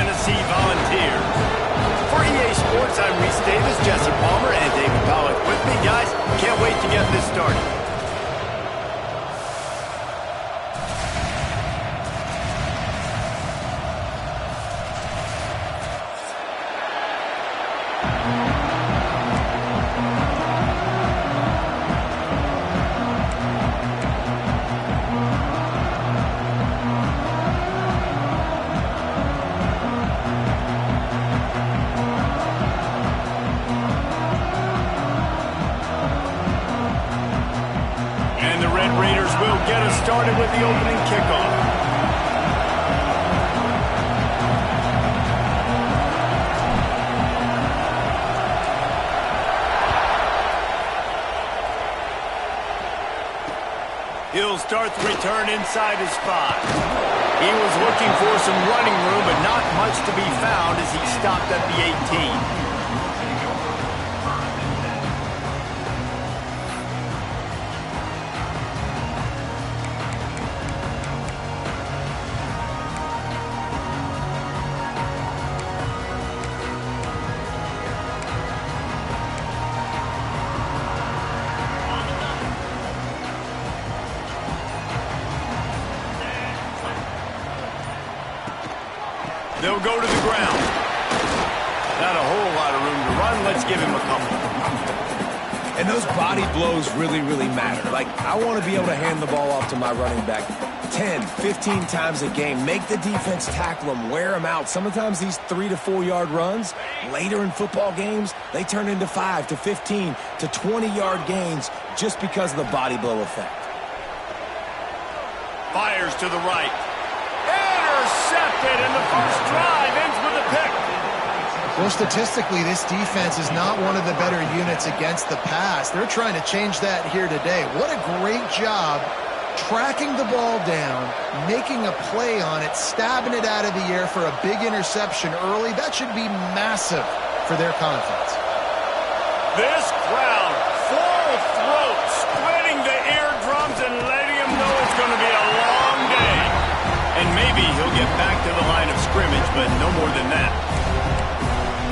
Tennessee Volunteers. For EA Sports, I'm Reese Davis, Jesse Palmer, and David Pollack with me. Guys, can't wait to get this started. Get us started with the opening kickoff. He'll start the return inside his 5. He was looking for some running room, but not much to be found as he stopped at the 18. They'll go to the ground. Not a whole lot of room to run. Let's give him a couple. And those body blows really, really matter. Like, I want to be able to hand the ball off to my running back 10, 15 times a game. Make the defense tackle him, wear him out. Sometimes these 3 to 4 yard runs, later in football games, they turn into 5 to 15 to 20 yard gains just because of the body blow effect. Fires to the right. Intercepted, and the first drive ends with a pick. Well, statistically, this defense is not one of the better units against the pass. They're trying to change that here today. What a great job tracking the ball down, making a play on it, stabbing it out of the air for a big interception early. That should be massive for their confidence. This crowd, full throat, splitting the eardrums and letting them know it's going to be a long day. And maybe he'll get back to the line of scrimmage, but no more than that.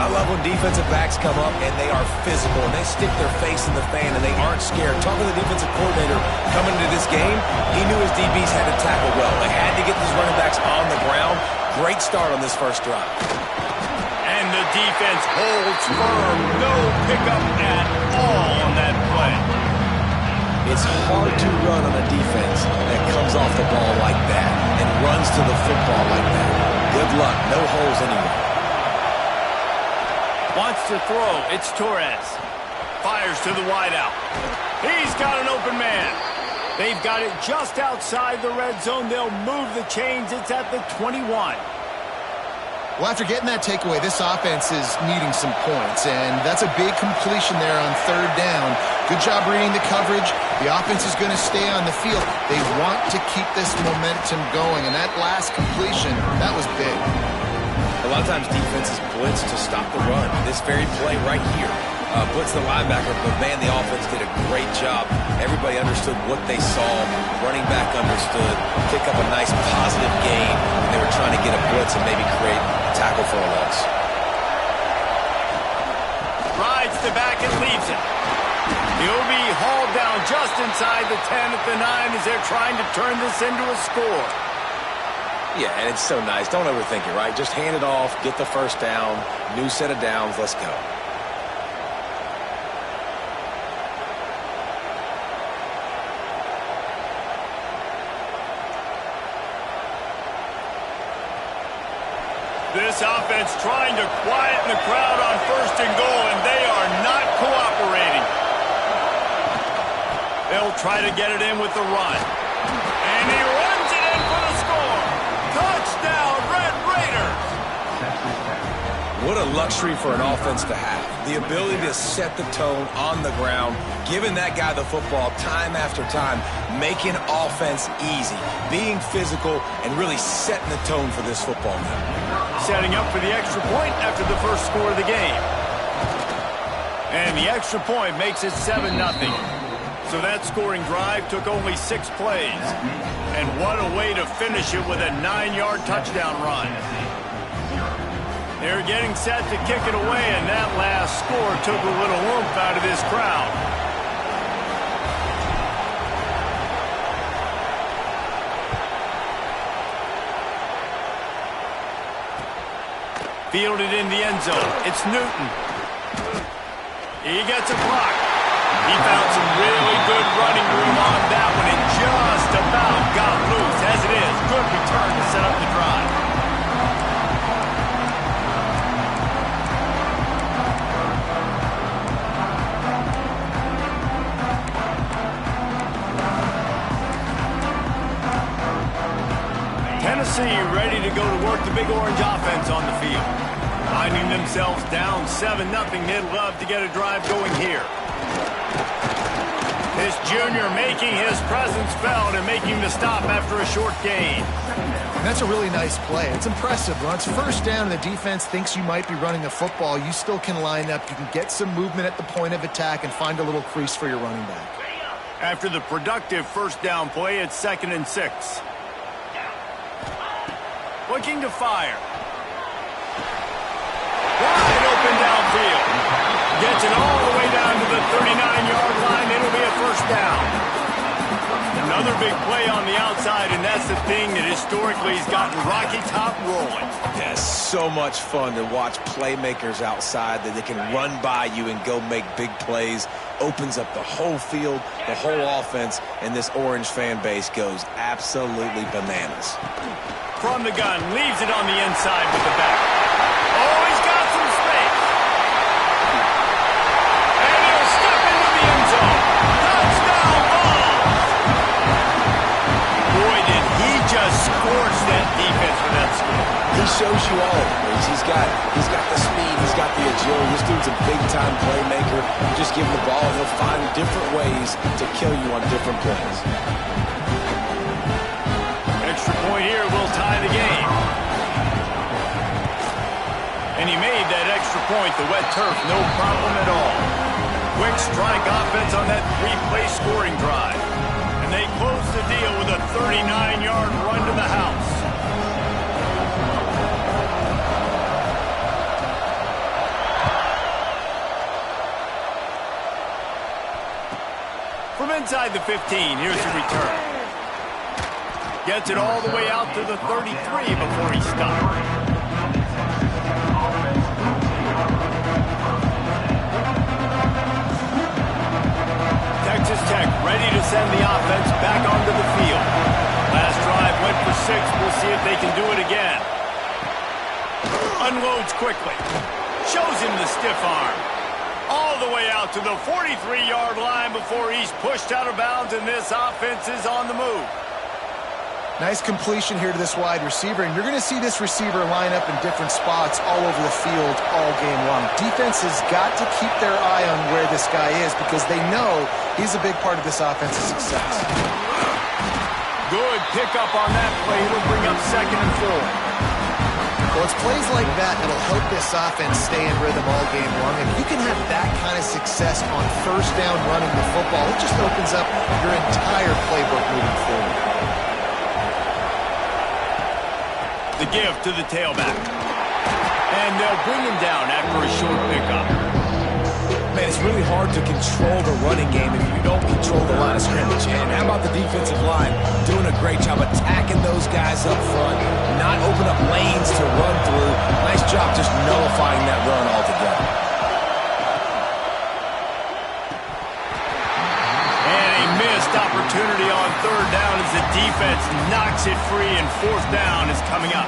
I love when defensive backs come up and they are physical and they stick their face in the fan and they aren't scared. Talking to the defensive coordinator coming into this game, he knew his DBs had to tackle well. They had to get these running backs on the ground. Great start on this first drive. And the defense holds firm. No pickup at all on that play. It's hard to run on a defense that comes off the ball like that and runs to the football like that. Good luck. No holes anywhere. Wants to throw. It's Torres. Fires to the wideout. He's got an open man. They've got it just outside the red zone. They'll move the chains. It's at the 21. Well, after getting that takeaway, this offense is needing some points, and that's a big completion there on third down. Good job reading the coverage. The offense is going to stay on the field. They want to keep this momentum going, and that last completion, that was big. A lot of times defenses blitz to stop the run. This very play right here, blitz the linebacker, but man, the offense did a great job. Everybody understood what they saw. Running back understood. Pick up a nice positive gain, and they were trying to get a blitz and maybe create a tackle for a loss. Rides the back and leaves it. He'll be hauled down just inside the 10 at the 9 as they're trying to turn this into a score. Yeah, and it's so nice. Don't overthink it, right? Just hand it off, get the first down, new set of downs, let's go. This offense trying to quieten the crowd on first and goal, and they are not cooperating. They'll try to get it in with the run. And he runs it in for the score. Touchdown, Red Raiders. What a luxury for an offense to have. The ability to set the tone on the ground, giving that guy the football time after time, making offense easy, being physical, and really setting the tone for this football game. Setting up for the extra point after the first score of the game. And the extra point makes it 7-0. So that scoring drive took only 6 plays. And what a way to finish it with a 9-yard touchdown run. They're getting set to kick it away, and that last score took a little oomph out of this crowd. Fielded in the end zone. It's Newton. He gets a block. He found some really good running room on that one and just about got loose. As it is, good return to set up the drive. Tennessee ready to go to work the Big Orange offense on the field. Finding themselves down 7-0, they'd love to get a drive going here. This junior making his presence felt and making the stop after a short gain. And that's a really nice play. It's impressive. When it's first down and the defense thinks you might be running the football, you still can line up. You can get some movement at the point of attack and find a little crease for your running back. After the productive first down play, it's 2nd and 6. Looking to fire. Wide open downfield. Gets it all the way down to the 39-yard line. It'll be a first down. Another big play on the outside, and that's the thing that historically has gotten Rocky Top rolling. Yeah, so much fun to watch playmakers outside that they can run by you and go make big plays. Opens up the whole field, the whole offense, and this Orange fan base goes absolutely bananas. From the gun, leaves it on the inside with the back. Oh, he's got some space. And he'll step into the end zone. Touchdown ball. Boy, did he just scorch that defense for that score. He shows you all of it. He's got the speed, he's got the agility. This dude's a big-time playmaker. You just give him the ball, and he'll find different ways to kill you on different plays. Extra point here will tie the game. And he made that extra point, the wet turf, no problem at all. Quick strike offense on that 3-play scoring drive. And they close the deal with a 39-yard run to the house. From inside the 15, here's the return. Gets it all the way out to the 33 before he stopped. Texas Tech ready to send the offense back onto the field. Last drive went for 6. We'll see if they can do it again. Unloads quickly. Shows him the stiff arm. All the way out to the 43-yard line before he's pushed out of bounds, and this offense is on the move. Nice completion here to this wide receiver, and you're going to see this receiver line up in different spots all over the field all game long. Defense has got to keep their eye on where this guy is because they know he's a big part of this offense's success. Good pickup on that play. It'll bring up 2nd and 4. Well, it's plays like that that'll help this offense stay in rhythm all game long. If you can have that kind of success on first down running the football, it just opens up your entire playbook moving forward. The give to the tailback. And they'll bring him down after a short pickup. Man, it's really hard to control the running game if you don't control the line of scrimmage. And how about the defensive line doing a great job attacking those guys up front, not open up lanes to run through. Nice job just nullifying that run altogether. And a missed opportunity on 3rd down as the defense knocks it free, and 4th down is coming up.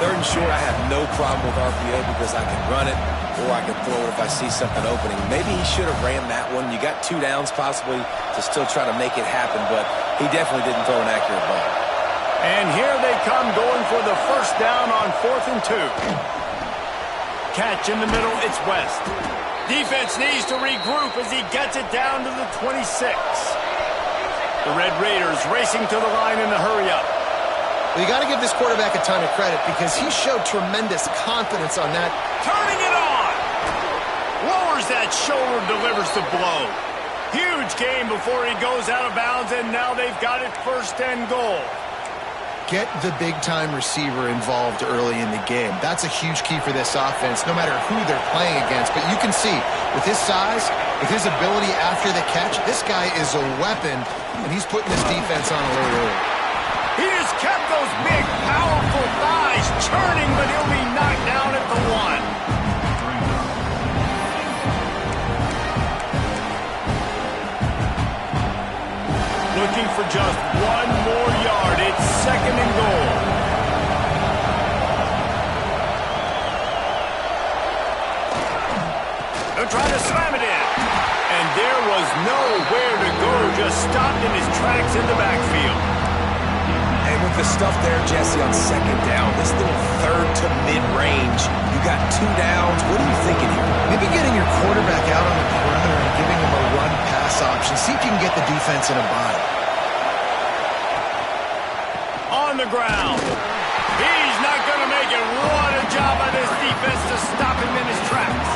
3rd and short, I have no problem with RPO because I can run it or I can throw it if I see something opening. Maybe he should have ran that one. You got 2 downs possibly to still try to make it happen, but he definitely didn't throw an accurate ball. And here they come going for the first down on 4th and 2. Catch in the middle, it's West. Defense needs to regroup as he gets it down to the 26. The Red Raiders racing to the line in the hurry-up. Well, you got to give this quarterback a ton of credit because he showed tremendous confidence on that. Turning it on! Lowers that shoulder, delivers the blow. Huge gain before he goes out of bounds, and now they've got it 1st and goal. get the big-time receiver involved early in the game. That's a huge key for this offense, no matter who they're playing against. But you can see, with his size, with his ability after the catch, this guy is a weapon, and he's putting this defense on alert early. He just kept those big, powerful thighs churning, but he'll be knocked down at the 1. Looking for just 1 more yard. It's 2nd and goal. They're trying to slam it in. And there was nowhere to go. Just stopped in his tracks in the backfield. And with the stuff there, Jesse, on 2nd down, this little third to mid-range, you got 2 downs. What are you thinking here? Maybe getting your quarterback out on the perimeter and giving him a run-pass option. See if you can get the defense in a bind. On the ground. He's not going to make it. What a job by this defense to stop him in his tracks.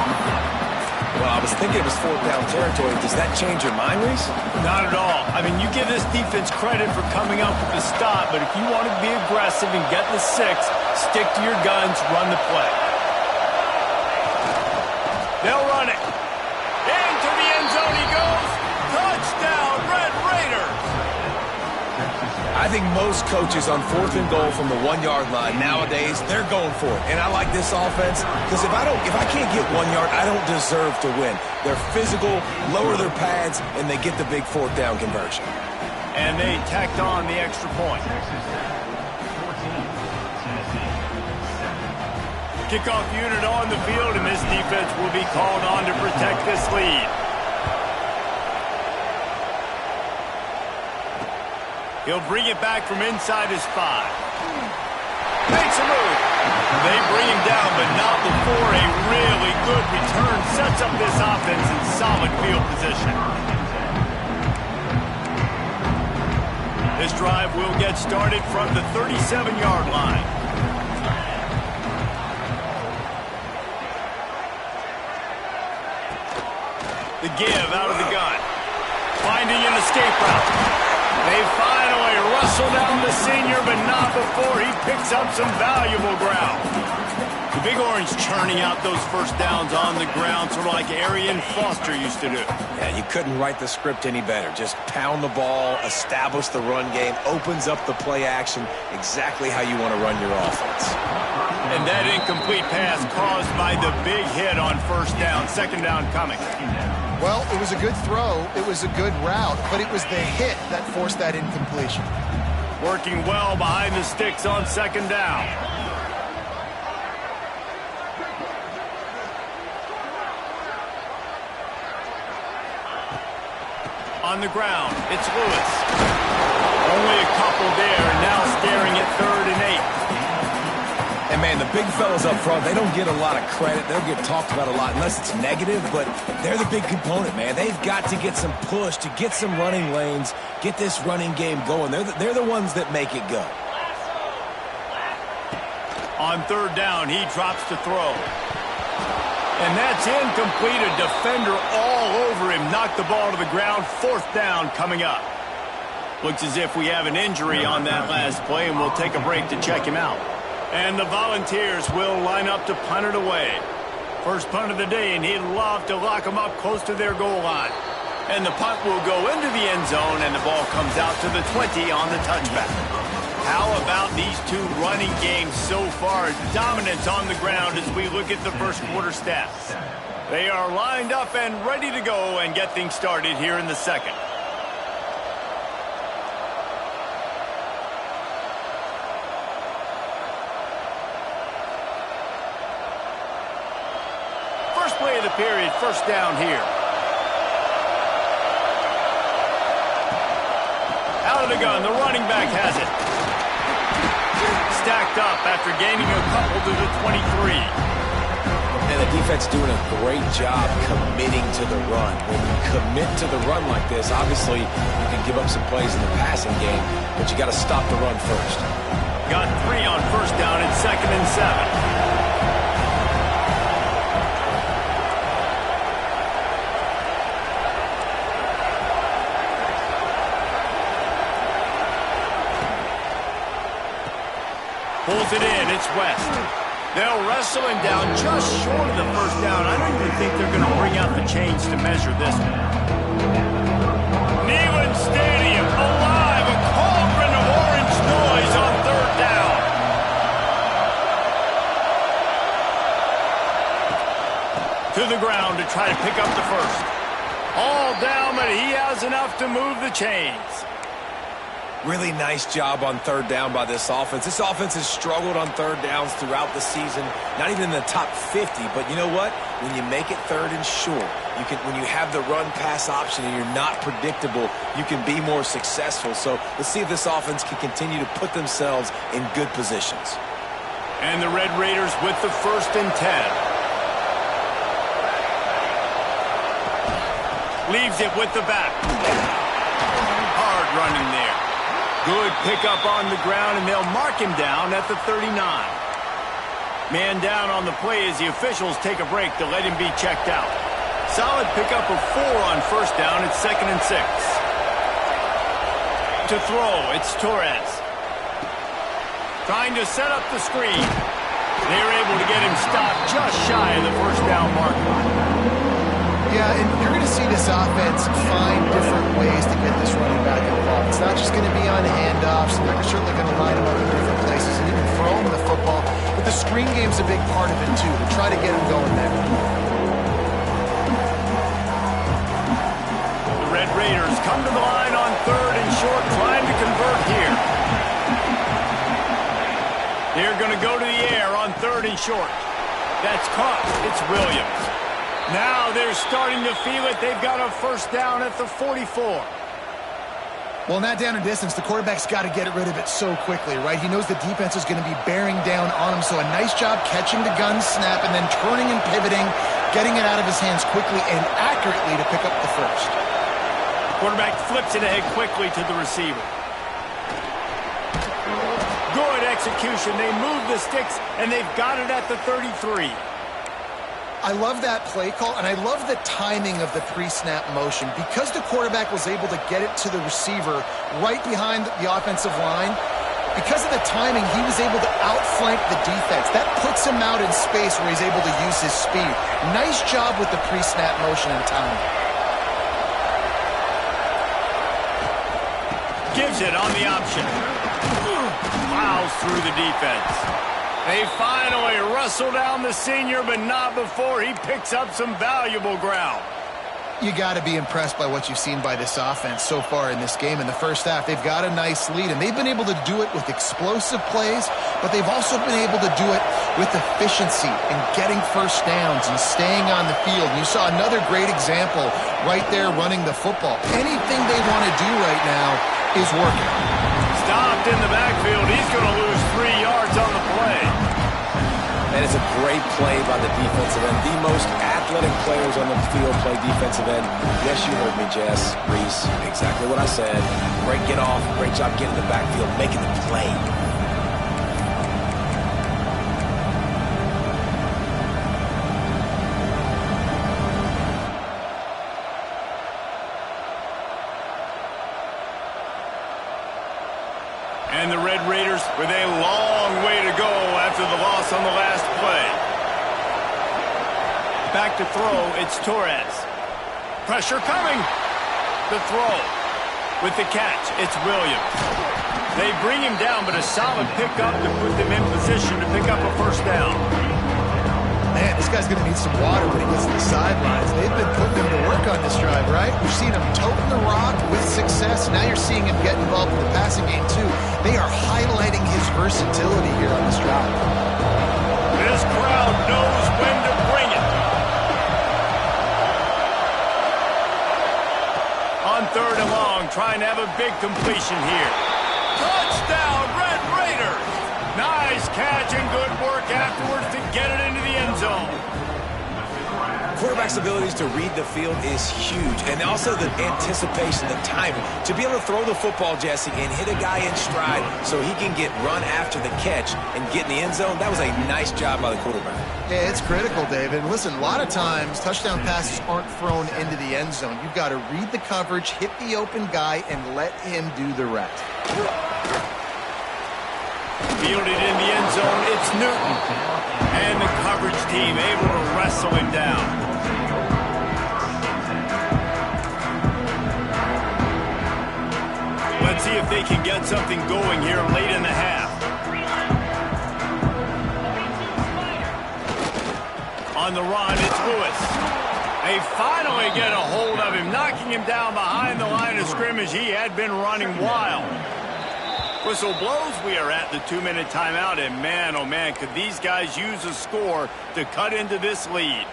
Well, I was thinking it was 4th down territory. Does that change your mind, Reese? Not at all. I mean, you give this defense credit for coming up with the stop, but if you want to be aggressive and get the 6, stick to your guns, run the play. They'll run it. Into the end zone he goes. Touchdown, Red Raiders. I think most coaches on 4th and goal from the 1-yard line nowadays, they're going for it. And I like this offense because if I can't get 1 yard, I don't deserve to win. They're physical, lower their pads, and they get the big 4th down conversion. And they tacked on the extra point. Kickoff unit on the field, and this defense will be called on to protect this lead. He'll bring it back from inside his 5. Makes a move. They bring him down, but not before a really good return sets up this offense in solid field position. This drive will get started from the 37-yard line. The give out of the gun. Finding an escape route. They finally wrestle down the senior, but not before he picks up some valuable ground. The Big Orange churning out those first downs on the ground, sort of like Arian Foster used to do. Yeah, you couldn't write the script any better. Just pound the ball, establish the run game, opens up the play action, exactly how you want to run your offense. And that incomplete pass caused by the big hit on 1st down, 2nd down coming. Well, it was a good throw, it was a good route, but it was the hit that forced that incompletion. Working well behind the sticks on 2nd down. On the ground, it's Lewis. Only a couple there, and now staring at 3rd and 8. And, man, the big fellas up front, they don't get a lot of credit. They'll get talked about a lot unless it's negative, but they're the big component, man. They've got to get some push, to get some running lanes, get this running game going. They're the ones that make it go. On 3rd down, he drops to throw. And that's incomplete. A defender all over him. Knocked the ball to the ground. 4th down coming up. Looks as if we have an injury on that last play, and we'll take a break to check him out. And the Volunteers will line up to punt it away. First punt of the day, and he'd love to lock them up close to their goal line. And the punt will go into the end zone, and the ball comes out to the 20 on the touchback. How about these two running games so far? Dominance on the ground as we look at the first quarter stats. They are lined up and ready to go and get things started here in the 2nd. First play of the period, 1st down here. Out of the gun, the running back has it. Stacked up after gaining a couple to the 23. And the defense doing a great job committing to the run. When you commit to the run like this, obviously you can give up some plays in the passing game, but you got to stop the run first. Got 3 on 1st down and 2nd and 7. Pulls it in. It's West. They'll wrestle him down just short of the first down. I don't even think they're going to bring out the chains to measure this one. Neyland Stadium alive. A cauldron of orange noise on third down. To the ground to try to pick up the first. All down, but he has enough to move the chains. Really nice job on third down by this offense. This offense has struggled on third downs throughout the season. Not even in the top 50, but you know what? When you make it third and short, when you have the run-pass option and you're not predictable, you can be more successful. So let's see if this offense can continue to put themselves in good positions. And the Red Raiders with the 1st and 10. Leaves it with the back. Hard running there. Good pickup on the ground, and they'll mark him down at the 39. Man down on the play as the officials take a break to let him be checked out. Solid pickup of 4 on first down. It's 2nd and 6. To throw, it's Torres. Trying to set up the screen. They're able to get him stopped just shy of the first down marker. Yeah, and you're going to see this offense find different ways to get this running back involved. It's not just going to be on handoffs. They're certainly going to line him up in different places and even throw him the football. But the screen game's a big part of it, too, to try to get him going there. The Red Raiders come to the line on 3rd and short, trying to convert here. They're going to go to the air on 3rd and short. That's caught. It's Williams. Now they're starting to feel it. They've got a first down at the 44. Well, in that down and distance, the quarterback's got to get rid of it so quickly, right? He knows the defense is going to be bearing down on him, so a nice job catching the gun snap and then turning and pivoting, getting it out of his hands quickly and accurately to pick up the first. Quarterback flips it ahead quickly to the receiver. Good execution. They move the sticks, and they've got it at the 33. I love that play call, and I love the timing of the pre-snap motion. Because the quarterback was able to get it to the receiver right behind the offensive line, because of the timing, he was able to outflank the defense. That puts him out in space where he's able to use his speed. Nice job with the pre-snap motion and timing. Gives it on the option. Plows through the defense. They finally wrestle down the senior, but not before he picks up some valuable ground. You got to be impressed by what you've seen by this offense so far in this game. In the first half, they've got a nice lead, and they've been able to do it with explosive plays, but they've also been able to do it with efficiency and getting first downs and staying on the field. And you saw another great example right there running the football. Anything they want to do right now is working. Stopped in the backfield. He's going to lose 3 yards on the play. That is a great play by the defensive end. The most athletic players on the field play defensive end. Yes, you heard me, Jess, Reese. Exactly what I said. Great get off. Great job getting in the backfield, making the play. And the Red Raiders with a long way to go after the loss on the last play. Back to throw, it's Torres. Pressure coming. The throw. With the catch, it's Williams. They bring him down, but a solid pickup to put them in position to pick up a first down. Man, this guy's going to need some water when he gets to the sidelines. They've been putting him to work on this drive, right? We've seen him toting the rock with success. Now you're seeing him get involved in the passing game, too. They are highlighting his versatility here on this drive. This crowd knows when to bring it. On 3rd and long, trying to have a big completion here. Touchdown, Red Raiders! Nice catch and good work afterwards to get it into the end zone. Quarterback's abilities to read the field is huge, and also the anticipation, the timing. To be able to throw the football, Jesse, and hit a guy in stride so he can get run after the catch and get in the end zone, that was a nice job by the quarterback. Yeah, it's critical, David. And listen, a lot of times, touchdown passes aren't thrown into the end zone. You've got to read the coverage, hit the open guy, and let him do the rest. Fielded in the end Newton. And the coverage team able to wrestle him down. Let's see if they can get something going here late in the half. On the run, it's Lewis. They finally get a hold of him, knocking him down behind the line of scrimmage. He had been running wild. Whistle blows. We are at the 2-minute timeout, and man, oh man, could these guys use a score to cut into this lead.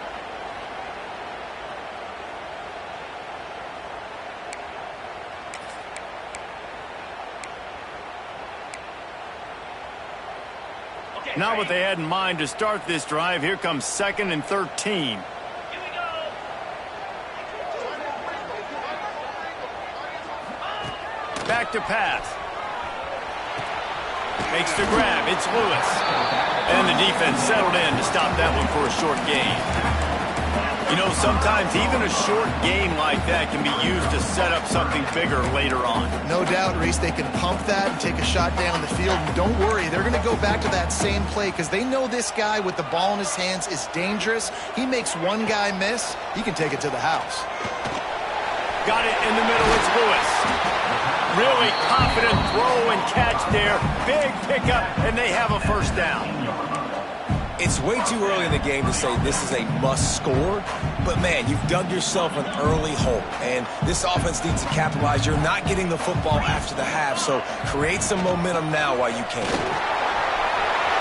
Not what they had in mind to start this drive. Here comes 2nd and 13. Back to pass. Makes the grab. It's Lewis. And the defense settled in to stop that one for a short gain. You know, sometimes even a short gain like that can be used to set up something bigger later on. No doubt, Reese, they can pump that and take a shot down the field. And don't worry, they're going to go back to that same play because they know this guy with the ball in his hands is dangerous. He makes one guy miss, he can take it to the house. Got it in the middle. It's Lewis. Really confident throw and catch there. Big pickup, and they have a first down. It's way too early in the game to say this is a must score, but man, you've dug yourself an early hole, and this offense needs to capitalize. You're not getting the football after the half, so create some momentum now while you can.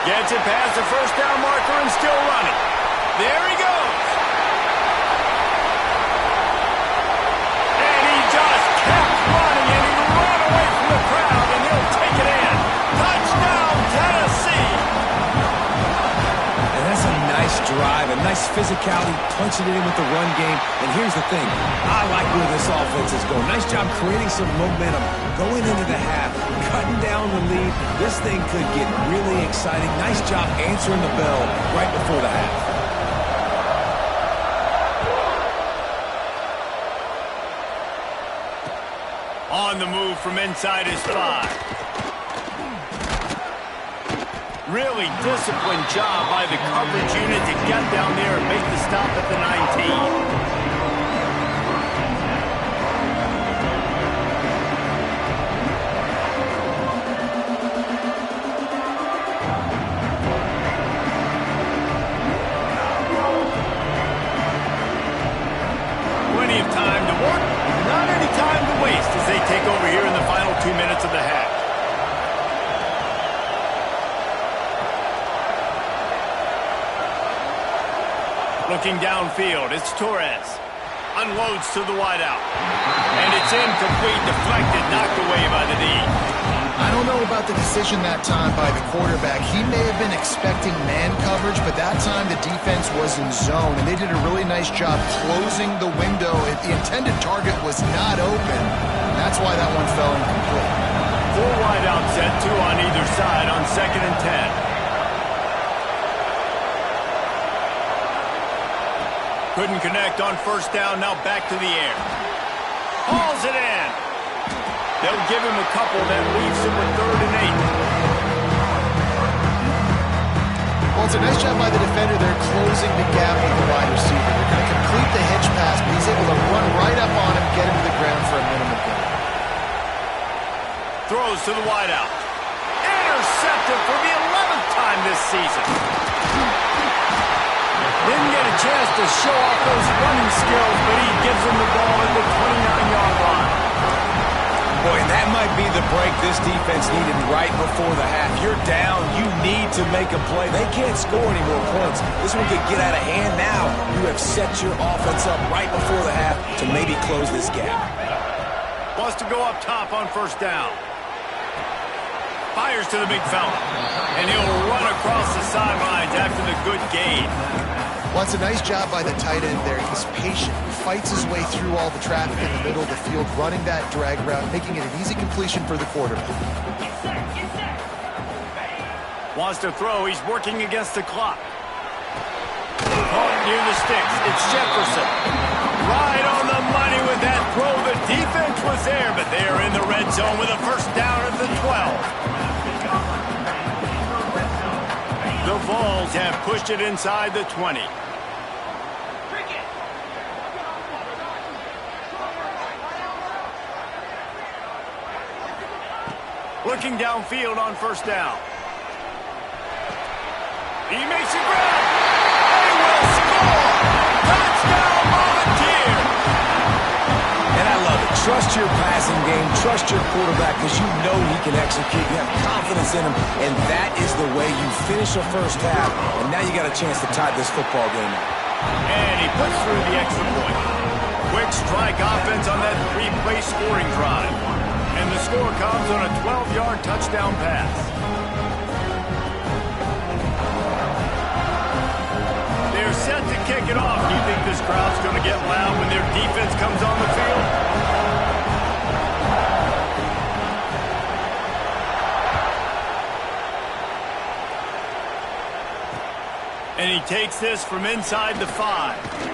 Gets it past the first down marker and still running. There he goes. And he just kept running, and he ran away from the crowd, and he'll take it in. Touchdown, Tennessee. That's a nice drive, a nice physicality, punching it in with the run game. And here's the thing, I like where this offense is going. Nice job creating some momentum going into the half, cutting down the lead. This thing could get really exciting. Nice job answering the bell right before the half. On the move from inside his 5. Really disciplined job by the coverage unit to get down there and make the stop at the 19. Plenty of time to work, not any time to waste as they take over here in the final 2 minutes of the half. Looking downfield, it's Torres. Unloads to the wideout. And it's incomplete, deflected, knocked away by the D. I don't know about the decision that time by the quarterback. He may have been expecting man coverage, but that time the defense was in zone, and they did a really nice job closing the window. The intended target was not open. That's why that one fell incomplete. 4 wideout set, 2 on either side on 2nd and 10. Couldn't connect on first down, now back to the air. Hauls it in. They'll give him a couple, that leaves him with 3rd and 8. Well, it's a nice job by the defender. They're closing the gap with the wide receiver. They're going to complete the hitch pass, but he's able to run right up on him, get him to the ground for a minimum gain. Throws to the wideout. Intercepted for the 11th time this season. Didn't get a chance to show off those running skills, but he gives him the ball at the 29-yard line. Boy, and that might be the break this defense needed right before the half. You're down. You need to make a play. They can't score any more points. This one could get out of hand now. You have set your offense up right before the half to maybe close this gap. Wants to go up top on first down. Fires to the big fella. And he'll run across the sidelines after the good gain. Well, it's a nice job by the tight end there. He's patient, fights his way through all the traffic in the middle of the field, running that drag route, making it an easy completion for the quarterback. Wants to throw. He's working against the clock. Caught near the sticks. It's Jefferson. Right on the money with that throw. The defense was there, but they are in the red zone with a first down at the 12. The Vols have pushed it inside the 20. Looking downfield on first down. He makes a grab. They will score. Touchdown, Volunteer. And I love it. Trust your passing game. Trust your quarterback because you know he can execute. You have confidence in him, and that is the way you finish a first half. And now you got a chance to tie this football game up. And he puts through the extra point. Quick strike offense on that three-play scoring drive. And the score comes on a 12-yard touchdown pass. They're set to kick it off. Do you think this crowd's going to get loud when their defense comes on the field? And he takes this from inside the 5.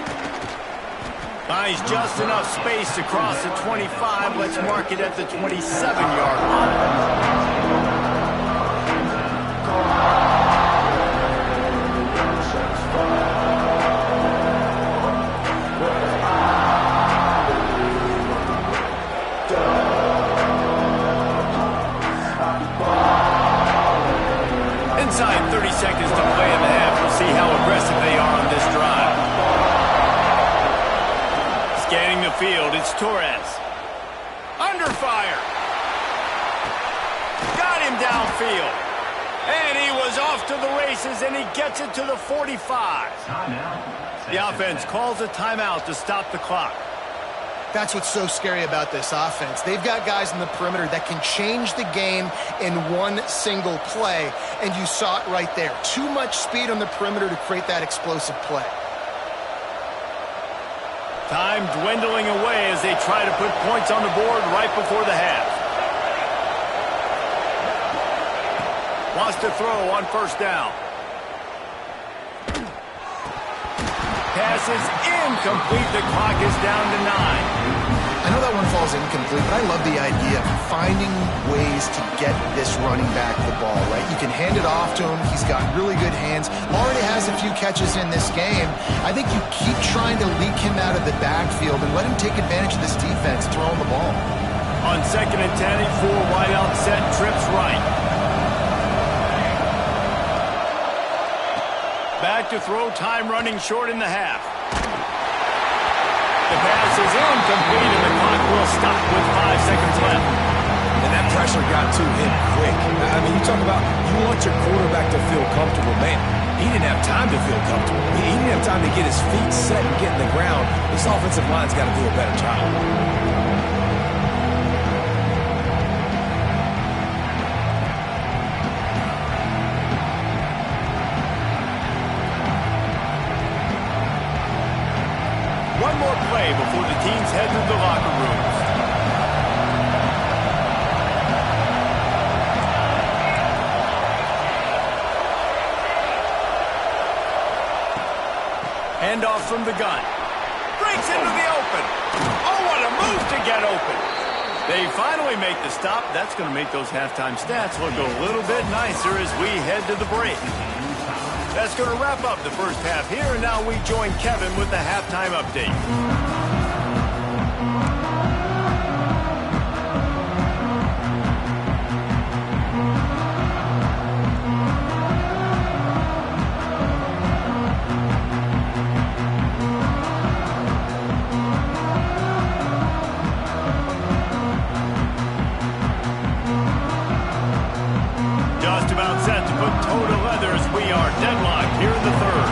Buys just enough space to cross the 25. Let's mark it at the 27-yard line. Inside 30 seconds to play in the half. We'll see how aggressive they are on this drive. Scanning the field, it's Torres. Under fire. Got him downfield. And he was off to the races, and he gets it to the 45. The offense calls a timeout to stop the clock. That's what's so scary about this offense. They've got guys in the perimeter that can change the game in one single play, and you saw it right there. Too much speed on the perimeter to create that explosive play. Time dwindling away as they try to put points on the board right before the half. Wants to throw on first down. Pass is incomplete. The clock is down to 9. I know that one falls incomplete, but I love the idea of finding ways to get this running back the ball, right? You can hand it off to him. He's got really good hands. Already has a few catches in this game. I think you keep trying to leak him out of the backfield and let him take advantage of this defense throwing the ball. On 2nd and 10, 4 wide out set, trips right. Back to throw, time running short in the half. The pass is incomplete, and the clock will stop with 5 seconds left. And that pressure got to him quick. I mean, you talk about you want your quarterback to feel comfortable. Man, he didn't have time to feel comfortable. He didn't have time to get his feet set and get in the ground. This offensive line's got to do a better job. One more play before the teams head to the locker rooms. Handoff from the gun. Breaks into the open. Oh, what a move to get open. They finally make the stop. That's going to make those halftime stats look a little bit nicer as we head to the break. That's going to wrap up the first half here, and now we join Kevin with the halftime update. Just about set to put toe to leather as we are deadlocked here in the third.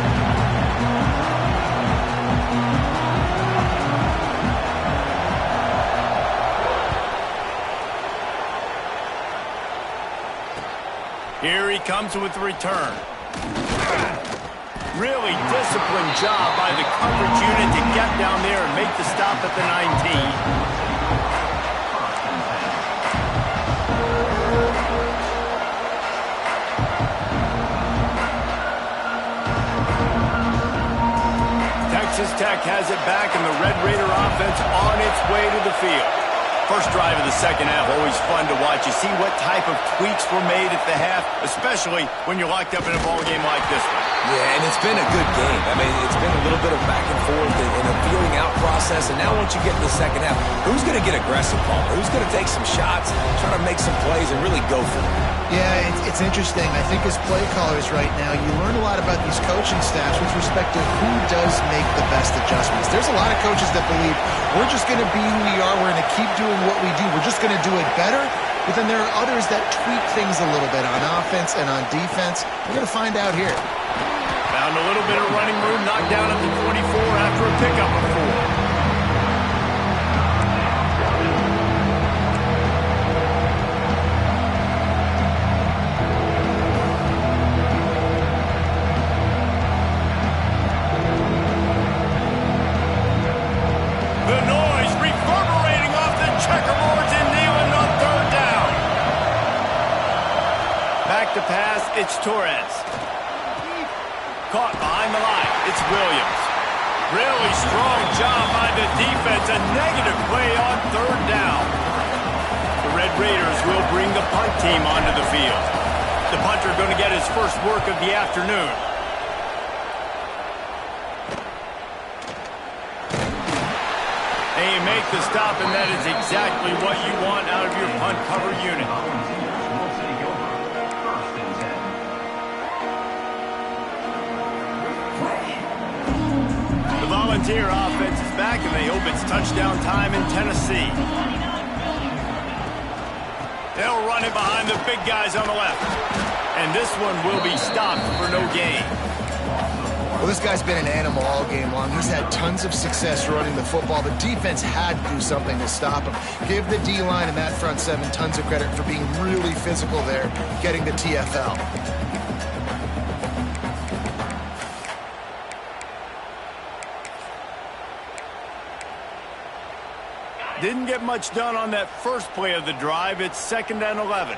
Here he comes with the return. Really disciplined job by the coverage unit to get down there and make the stop at the 19. Texas Tech has it back, and the Red Raider offense on its way to the field. First drive of the second half, always fun to watch. You see what type of tweaks were made at the half, especially when you're locked up in a ball game like this one. Yeah, and it's been a good game. I mean, it's been a little bit of back and forth and a feeling out process. And now once you get to the second half, who's going to get aggressive, Paul? Who's going to take some shots, try to make some plays, and really go for it? Yeah, it's interesting. I think as play callers right now, you learn a lot about these coaching staffs with respect to who does make the best adjustments. There's a lot of coaches that believe we're just going to be who we are. We're going to keep doing what we do. We're just going to do it better. But then there are others that tweak things a little bit on offense and on defense. We're going to find out here. Found a little bit of running room, knocked down at the 24 after a pickup of 4. To pass, it's Torres. Caught behind the line, it's Williams. Really strong job by the defense. A negative play on third down. The Red Raiders will bring the punt team onto the field. The punter going to get his first work of the afternoon. And you make the stop, and that is exactly what you want out of your punt cover unit. The Volunteer offense is back, and they hope it's touchdown time in Tennessee. They'll run it behind the big guys on the left. And this one will be stopped for no gain. Well, this guy's been an animal all game long. He's had tons of success running the football. The defense had to do something to stop him. Give the D-line and that front seven tons of credit for being really physical there, getting the TFL. Didn't get much done on that first play of the drive. It's 2nd and 11.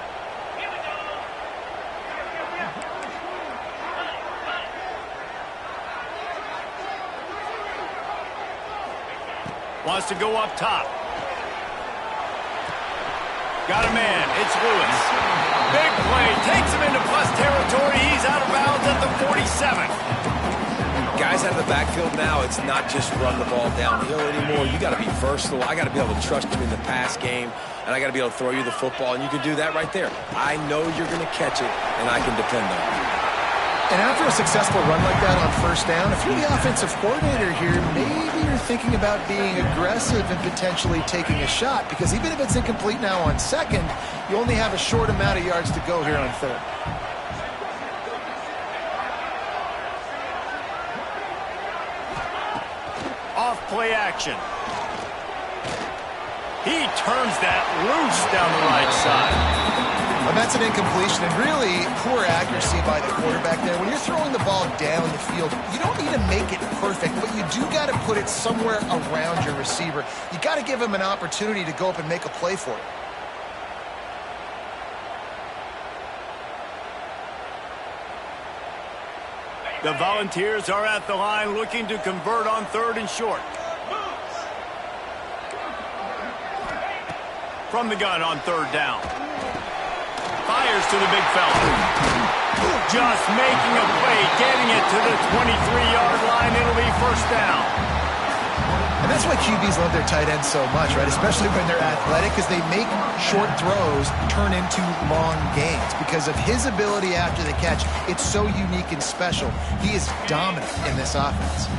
Wants to go up top. Got a man. It's Lewis. Big play. Takes him into plus territory. He's out of bounds at the 47. Guys out of the backfield now, it's not just run the ball downhill anymore. You got to be versatile. I got to be able to trust you in the pass game, and I got to be able to throw you the football, and you can do that right there. I know you're going to catch it, and I can depend on you. And after a successful run like that on first down, if you're the offensive coordinator here, maybe you're thinking about being aggressive and potentially taking a shot, because even if it's incomplete now on second, you only have a short amount of yards to go here on third. Play action. He turns that loose down the right side. Well, that's an incompletion, and really poor accuracy by the quarterback there. When you're throwing the ball down the field, you don't need to make it perfect, but you do got to put it somewhere around your receiver. You got to give him an opportunity to go up and make a play for it. The Volunteers are at the line looking to convert on 3rd and short. From the gun on 3rd down. Fires to the big fella. Just making a play, getting it to the 23-yard line. It'll be 1st down. And that's why QBs love their tight ends so much, right? Especially when they're athletic, because they make short throws turn into long gains. Because of his ability after the catch, it's so unique and special. He is dominant in this offense.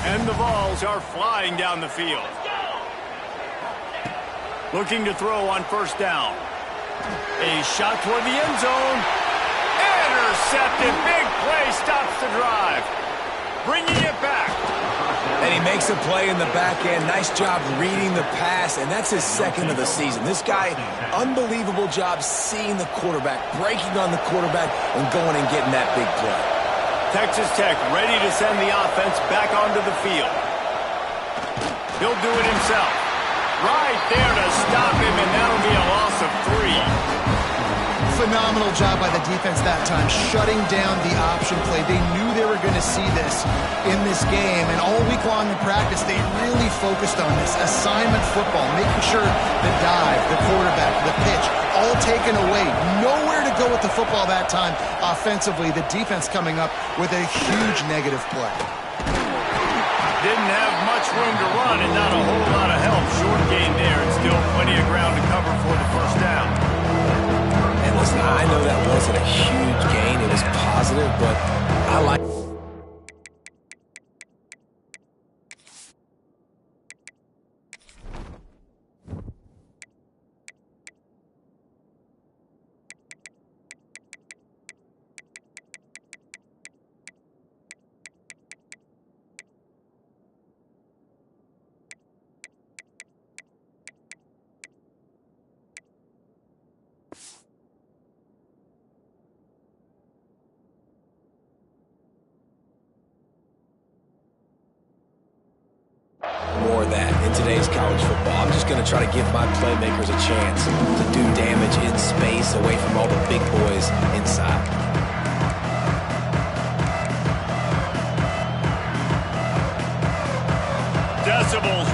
And the balls are flying down the field. Looking to throw on 1st down. A shot toward the end zone. Intercepted. Big play stops the drive. Bringing it back. And he makes a play in the back end. Nice job reading the pass, and that's his 2nd of the season. This guy, unbelievable job seeing the quarterback, breaking on the quarterback, and going and getting that big play. Texas Tech ready to send the offense back onto the field. He'll do it himself. Right there to stop him, and that'll be a loss of 3. phenomenal job by the defense that time, shutting down the option play. They knew they were going to see this in this game, and all week long in practice, they really focused on this assignment football, making sure the dive, the quarterback, the pitch, all taken away. Nowhere to go with the football that time offensively. The defense coming up with a huge negative play. Didn't have much room to run and not a whole lot of help. Short gain there and still plenty of ground to cover for the first down. And listen, I know that wasn't a huge gain. It was positive, but I like more of that in today's college football. I'm just going to try to give my playmakers a chance to do damage in space away from all the big boys inside. Decibels